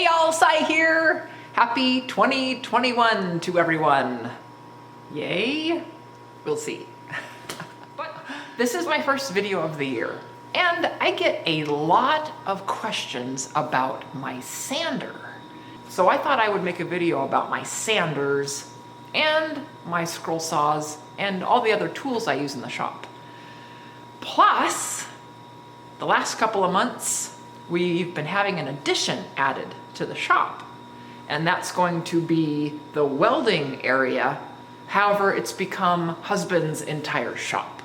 Hey y'all, Sai here. Happy 2021 to everyone. Yay? We'll see. But this is my first video of the year, and I get a lot of questions about my sander. So I thought I would make a video about my sanders and my scroll saws and all the other tools I use in the shop. Plus, the last couple of months, we've been having an addition added to the shop, and that's going to be the welding area. However, it's become husband's entire shop.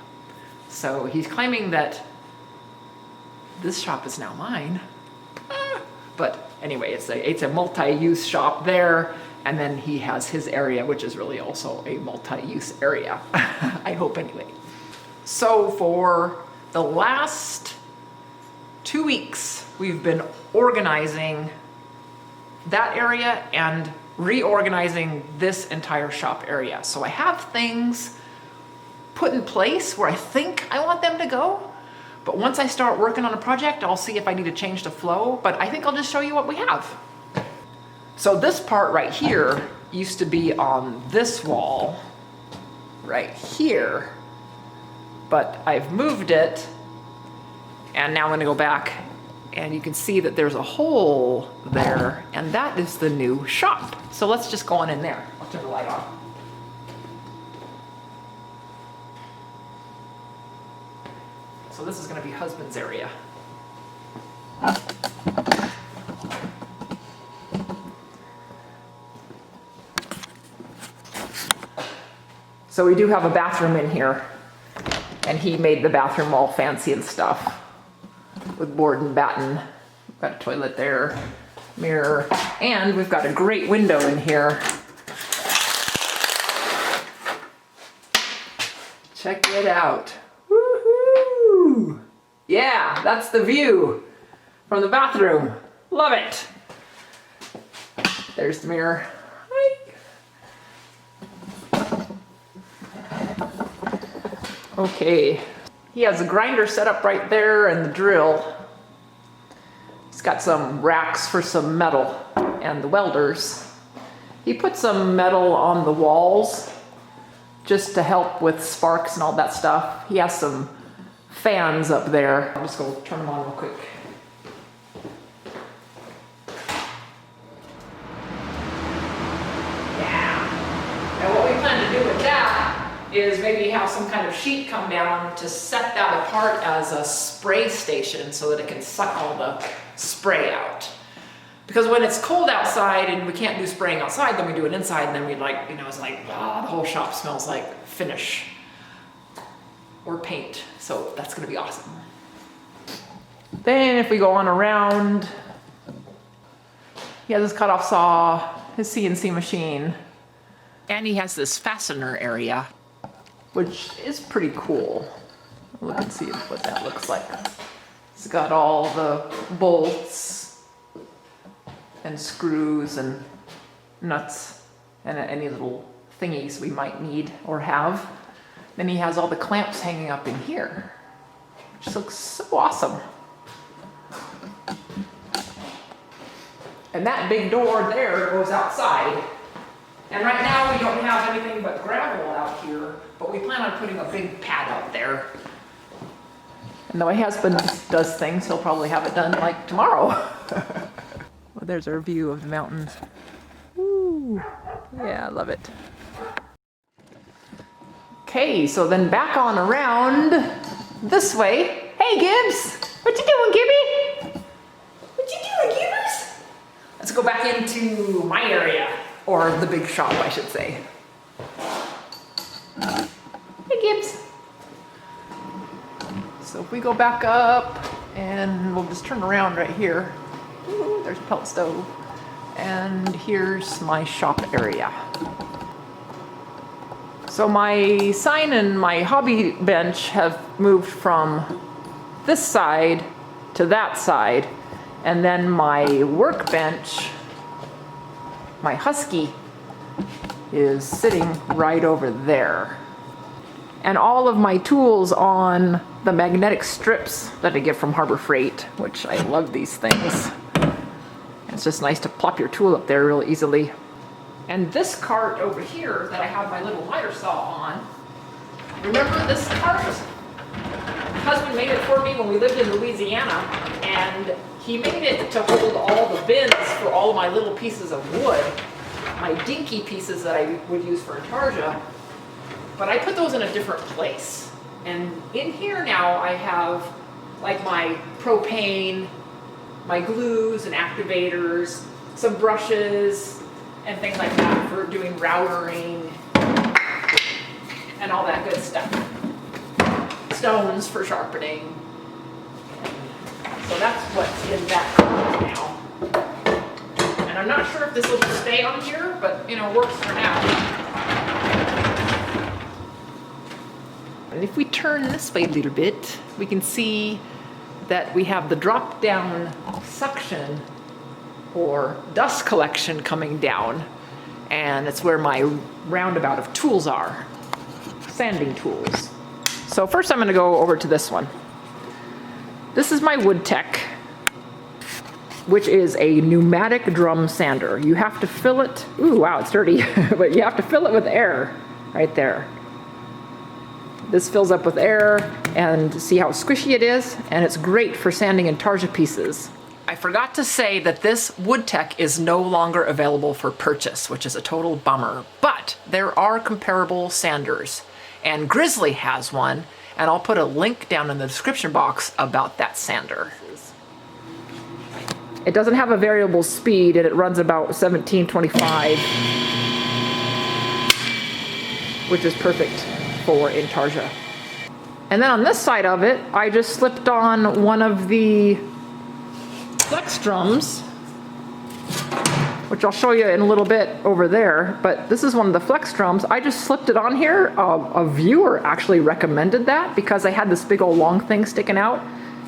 So he's claiming that this shop is now mine. But anyway, it's a multi-use shop there, and then he has his area, which is really also a multi-use area. I hope anyway. So for the last 2 weeks, we've been organizing that area and reorganizing this entire shop area. So I have things put in place where I think I want them to go, but once I start working on a project, I'll see if I need to change the flow, but I think I'll just show you what we have. So this part right here used to be on this wall right here, but I've moved it, and now I'm gonna go back and you can see that there's a hole there, and that is the new shop. So let's just go on in there. I'll turn the light on. So this is gonna be husband's area. So we do have a bathroom in here, and he made the bathroom all fancy and stuff with board and batten. We've got a toilet there, mirror, and we've got a great window in here. Check it out. Woohoo! Yeah, that's the view from the bathroom. Love it. There's the mirror. Hi. Okay. He has a grinder set up right there and the drill. He's got some racks for some metal and the welders. He put some metal on the walls just to help with sparks and all that stuff. He has some fans up there. I'm just gonna turn them on real quick. Yeah. And what we plan to do with that is maybe have some kind of sheet come down to set that apart as a spray station so that it can suck all the spray out. Because when it's cold outside and we can't do spraying outside, then we do it inside, and then we like, you know, it's like, ah, the whole shop smells like finish or paint. So that's gonna be awesome. Then if we go on around, he has his cutoff saw, his CNC machine, and he has this fastener area, which is pretty cool. Look and see what that looks like. It's got all the bolts and screws and nuts and any little thingies we might need or have. Then he has all the clamps hanging up in here, which looks so awesome. And that big door there goes outside. And right now we don't have anything but gravel out here, but we plan on putting a big pad out there. And the way husband does things, he'll probably have it done like tomorrow. Well, there's our view of the mountains. Woo. Yeah, I love it. Okay, so then back on around this way. Hey Gibbs, what you doing, Gibby? What you doing, Gibbs? Let's go back into my area. Or the big shop, I should say. Hey, Gibbs. So if we go back up, and we'll just turn around right here. Ooh, there's a pellet stove. And here's my shop area. So my sign and my hobby bench have moved from this side to that side. And then my workbench, my Husky, is sitting right over there. And all of my tools on the magnetic strips that I get from Harbor Freight, which I love these things. It's just nice to plop your tool up there real easily. And this cart over here that I have my little miter saw on, remember this cart? My husband made it for me when we lived in Louisiana, and he made it to hold all the bins for all of my little pieces of wood, my dinky pieces that I would use for intarsia, but I put those in a different place. And in here now I have like my propane, my glues and activators, some brushes and things like that for doing routering and all that good stuff. Stones for sharpening. So that's what's in that cart now. And I'm not sure if this will just stay on here, but you know, works for now. And if we turn this way a little bit, we can see that we have the drop down suction or dust collection coming down. And it's where my roundabout of tools are, sanding tools. So first I'm going to go over to this one. This is my Woodtek, which is a pneumatic drum sander. You have to fill it, ooh, wow, it's dirty, but you have to fill it with air right there. This fills up with air, and see how squishy it is? And it's great for sanding intarsia pieces. I forgot to say that this Woodtek is no longer available for purchase, which is a total bummer, but there are comparable sanders, and Grizzly has one, and I'll put a link down in the description box about that sander. It doesn't have a variable speed, and it runs about 1725, which is perfect for intarsia. And then on this side of it, I just slipped on one of the flex drums, which I'll show you in a little bit over there, but this is one of the flex drums. I just slipped it on here. A viewer actually recommended that because I had this big old long thing sticking out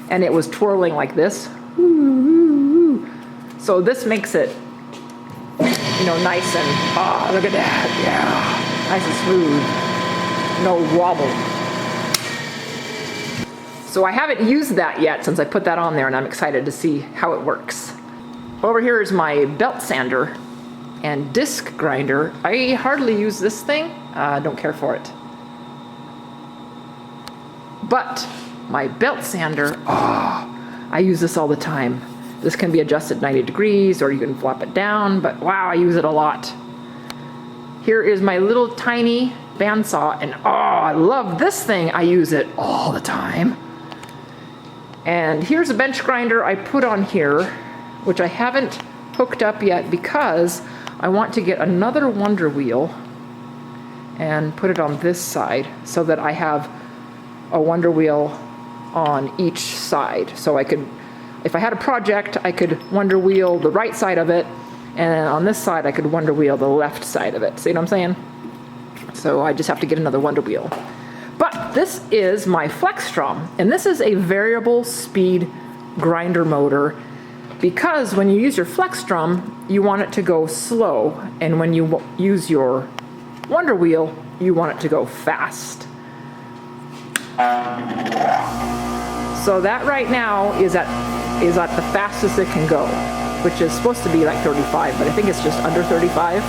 and it was twirling like this. So this makes it, you know, nice and, look at that, yeah, nice and smooth, no wobble. So I haven't used that yet since I put that on there, and I'm excited to see how it works. Over here is my belt sander and disc grinder. I hardly use this thing, don't care for it. But my belt sander, I use this all the time. This can be adjusted 90 degrees or you can flop it down, but wow, I use it a lot. Here is my little tiny bandsaw, and I love this thing. I use it all the time. And here's a bench grinder I put on here, which I haven't hooked up yet because I want to get another Wonder Wheel and put it on this side so that I have a Wonder Wheel on each side. So I could, if I had a project, I could Wonder Wheel the right side of it, and on this side I could Wonder Wheel the left side of it. See what I'm saying? So I just have to get another Wonder Wheel. But this is my flex drum, and this is a variable speed grinder motor because when you use your flex drum, you want it to go slow, and when you use your Wonder Wheel, you want it to go fast. So that right now is at the fastest it can go, which is supposed to be like 35, but I think it's just under 35.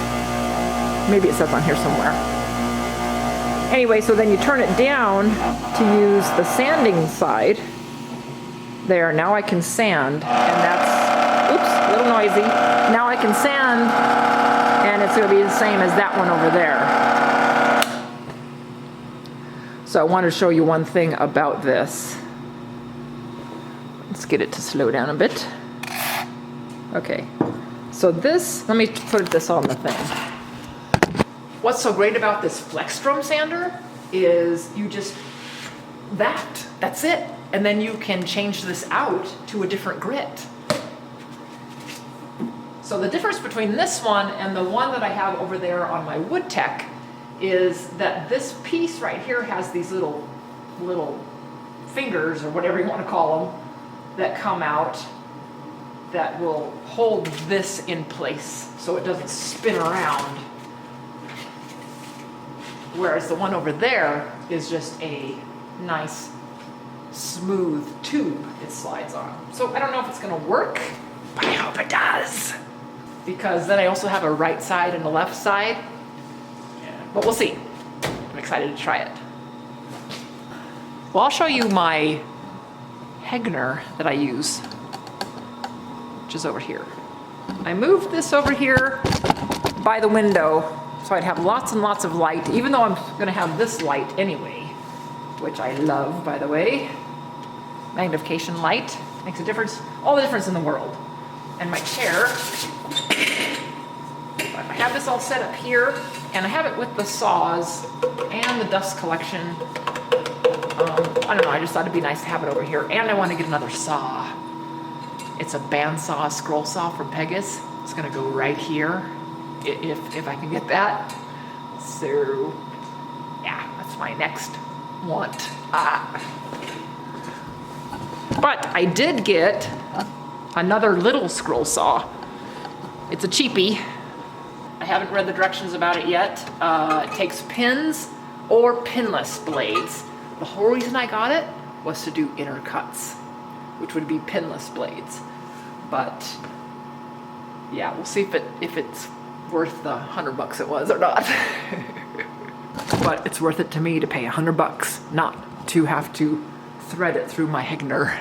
Maybe it says on here somewhere. Anyway, so then you turn it down to use the sanding side. There, now I can sand, and that's, oops, a little noisy. Now I can sand, and it's gonna be the same as that one over there. So I wanted to show you one thing about this. Let's get it to slow down a bit. Okay, so this, let me put this on the thing. What's so great about this flex drum sander is you just, that's it. And then you can change this out to a different grit. So the difference between this one and the one that I have over there on my Woodtek is that this piece right here has these little fingers, or whatever you want to call them, that come out that will hold this in place so it doesn't spin around. Whereas the one over there is just a nice smooth tube it slides on. So I don't know if it's gonna work, But I hope it does. Because then I also have a right side and a left side. But we'll see. I'm excited to try it. Well, I'll show you my Hegner that I use, which is over here. I moved this over here by the window so I'd have lots and lots of light, even though I'm gonna have this light anyway, which I love, by the way. Magnification light makes a difference, all the difference in the world. And my chair, I have this all set up here, and I have it with the saws and the dust collection. I don't know, I just thought it'd be nice to have it over here. And I want to get another saw. It's a bandsaw scroll saw from Pegasus. It's gonna go right here, if I can get that. So, yeah, that's my next want. But I did get another little scroll saw. It's a cheapie. I haven't read the directions about it yet. It takes pins or pinless blades. The whole reason I got it was to do inner cuts, which would be pinless blades. But yeah, we'll see if it's worth the $100 it was or not. But it's worth it to me to pay $100, not to have to thread it through my Hegner.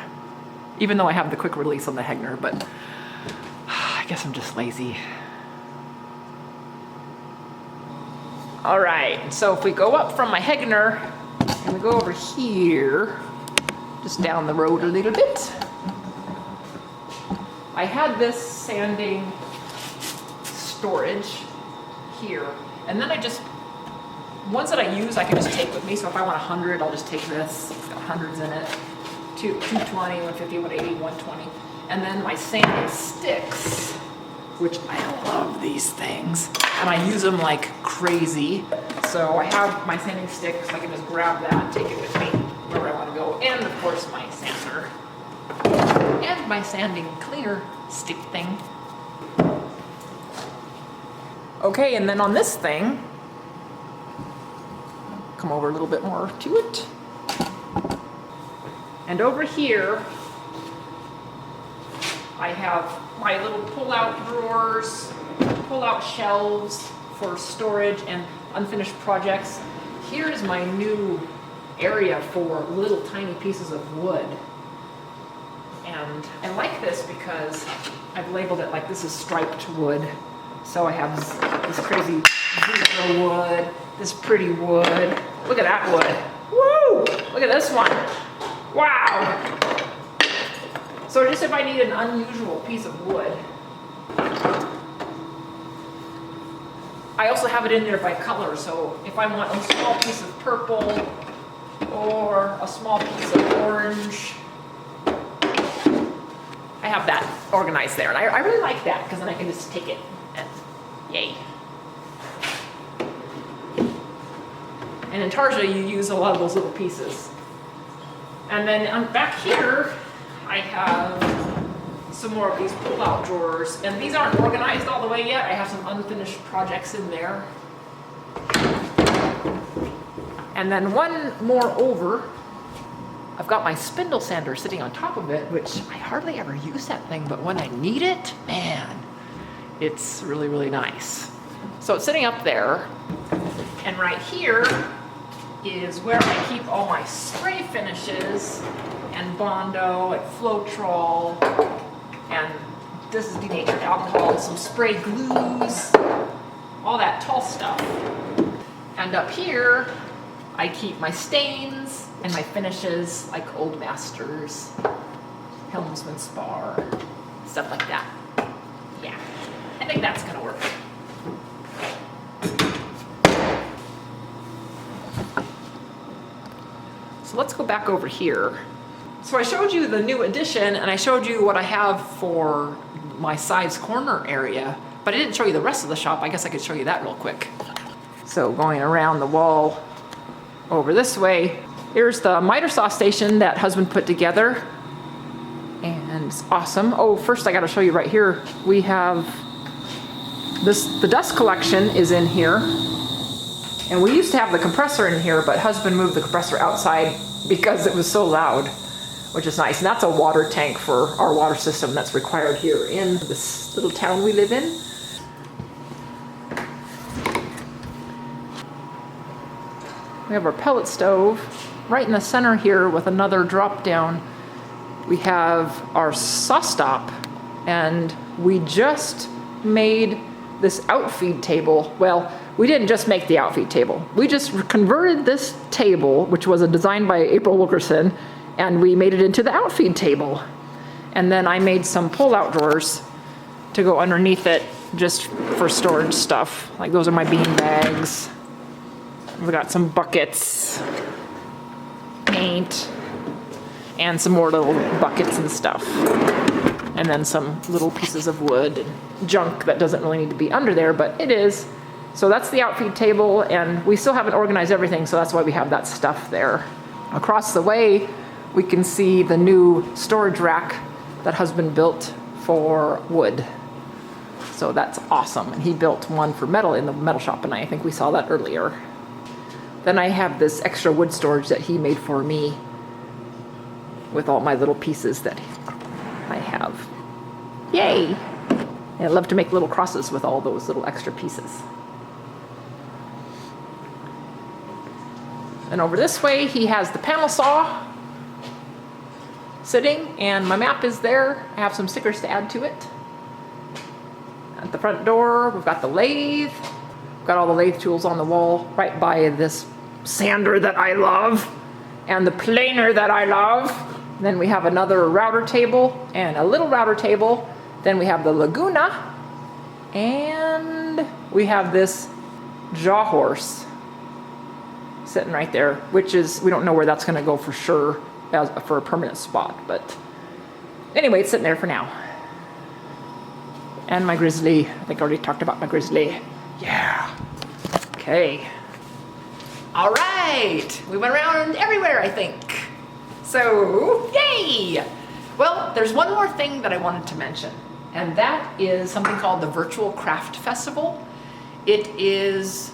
Even though I have the quick release on the Hegner, but I guess I'm just lazy. All right, so if we go up from my Hegner and we go over here, just down the road a little bit, I had this sanding storage here, and then I just, ones that I use I can just take with me, so if I want 100, I'll just take this, it's got hundreds in it, 220, 150, 180, 120, and then my sanding sticks, which I love these things, and I use them like crazy. So I have my sanding stick, so I can just grab that, take it with me wherever I want to go, and of course my sander, and my sanding cleaner stick thing. Okay, and then on this thing, come over a little bit more to it, and over here, I have my little pull-out drawers, pull-out shelves for storage and unfinished projects. Here's my new area for little tiny pieces of wood. And I like this because I've labeled it like this is striped wood. So I have this crazy zebra wood, this pretty wood. Look at that wood. Woo! Look at this one. Wow! So just if I need an unusual piece of wood. I also have it in there by color, so if I want a small piece of purple or a small piece of orange, I have that organized there. And I really like that because then I can just take it and yay. And in Tarja, you use a lot of those little pieces. And then back here, I have some more of these pull-out drawers, and these aren't organized all the way yet. I have some unfinished projects in there. And then one more over, I've got my spindle sander sitting on top of it, which I hardly ever use that thing, but when I need it, man, it's really, really nice. So it's sitting up there, and right here is where I keep all my spray finishes and Bondo and Floetrol, and this is denatured alcohol, some spray glues, all that tall stuff. And up here, I keep my stains and my finishes like Old Masters, Helmsman Spar, stuff like that. Yeah, I think that's gonna work. So let's go back over here. So I showed you the new addition, and I showed you what I have for my sides corner area, but I didn't show you the rest of the shop. I guess I could show you that real quick. So going around the wall over this way, here's the miter saw station that husband put together, and it's awesome. Oh, first I gotta show you right here, we have the dust collection is in here, and we used to have the compressor in here, but husband moved the compressor outside because it was so loud. which is nice. And that's a water tank for our water system that's required here in this little town we live in. We have our pellet stove right in the center here with another drop down. We have our sauce stop, and we just made this outfeed table. Well, we didn't just make the outfeed table. We just converted this table, which was a design by April Wilkerson, and we made it into the outfeed table. And then I made some pull-out drawers to go underneath it just for storage stuff. Like those are my bean bags. We got some buckets, paint, and some more little buckets and stuff. And then some little pieces of wood and junk that doesn't really need to be under there, but it is. So that's the outfeed table, and we still haven't organized everything, so that's why we have that stuff there. Across the way, we can see the new storage rack that husband built for wood. So that's awesome. And he built one for metal in the metal shop, and I think we saw that earlier. Then I have this extra wood storage that he made for me with all my little pieces that I have. Yay! And I love to make little crosses with all those little extra pieces. And over this way, he has the panel saw sitting, and my map is there. I have some stickers to add to it. At the front door, we've got the lathe. We've got all the lathe tools on the wall right by this sander that I love and the planer that I love. Then we have another router table and a little router table. Then we have the Laguna, and we have this jaw horse sitting right there, which is, we don't know where that's going to go for sure for a permanent spot, but anyway, it's sitting there for now. And my Grizzly, I think I already talked about my Grizzly. Yeah. Okay. All right, we went around everywhere, I think. So, yay! Well, there's one more thing that I wanted to mention, and that is something called the Virtual Craft Festival. It is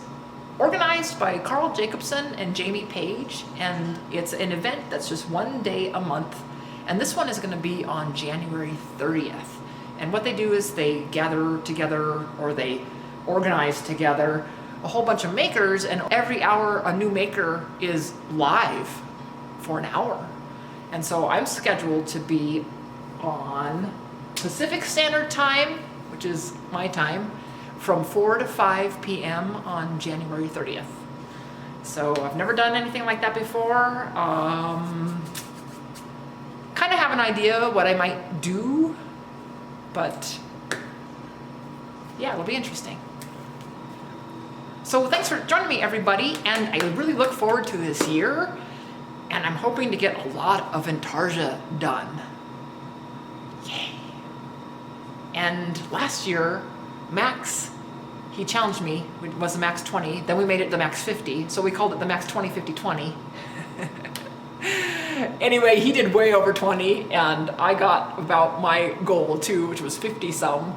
organized by Carl Jacobson and Jamie Page, and it's an event that's just one day a month. And this one is going to be on January 30th. And what they do is they gather together, or they organize together a whole bunch of makers, and every hour a new maker is live for an hour. And so I'm scheduled to be on Pacific Standard Time, which is my time, from 4 to 5 p.m. on January 30th. So I've never done anything like that before. Kind of have an idea what I might do, but yeah, it'll be interesting. So thanks for joining me, everybody, and I really look forward to this year, and I'm hoping to get a lot of Intarsia done. Yay. And last year, Max, he challenged me. It was the Max 20, then we made it the Max 50, so we called it the Max 20, 50, 20. Anyway, he did way over 20, and I got about my goal too, which was 50 some.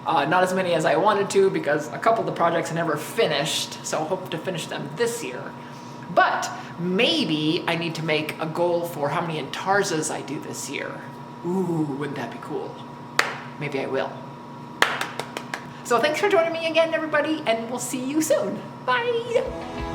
Not as many as I wanted to, because a couple of the projects I never finished, so I hope to finish them this year. But maybe I need to make a goal for how many Intarsas I do this year. Ooh, wouldn't that be cool? Maybe I will. So thanks for joining me again, everybody, and we'll see you soon. Bye!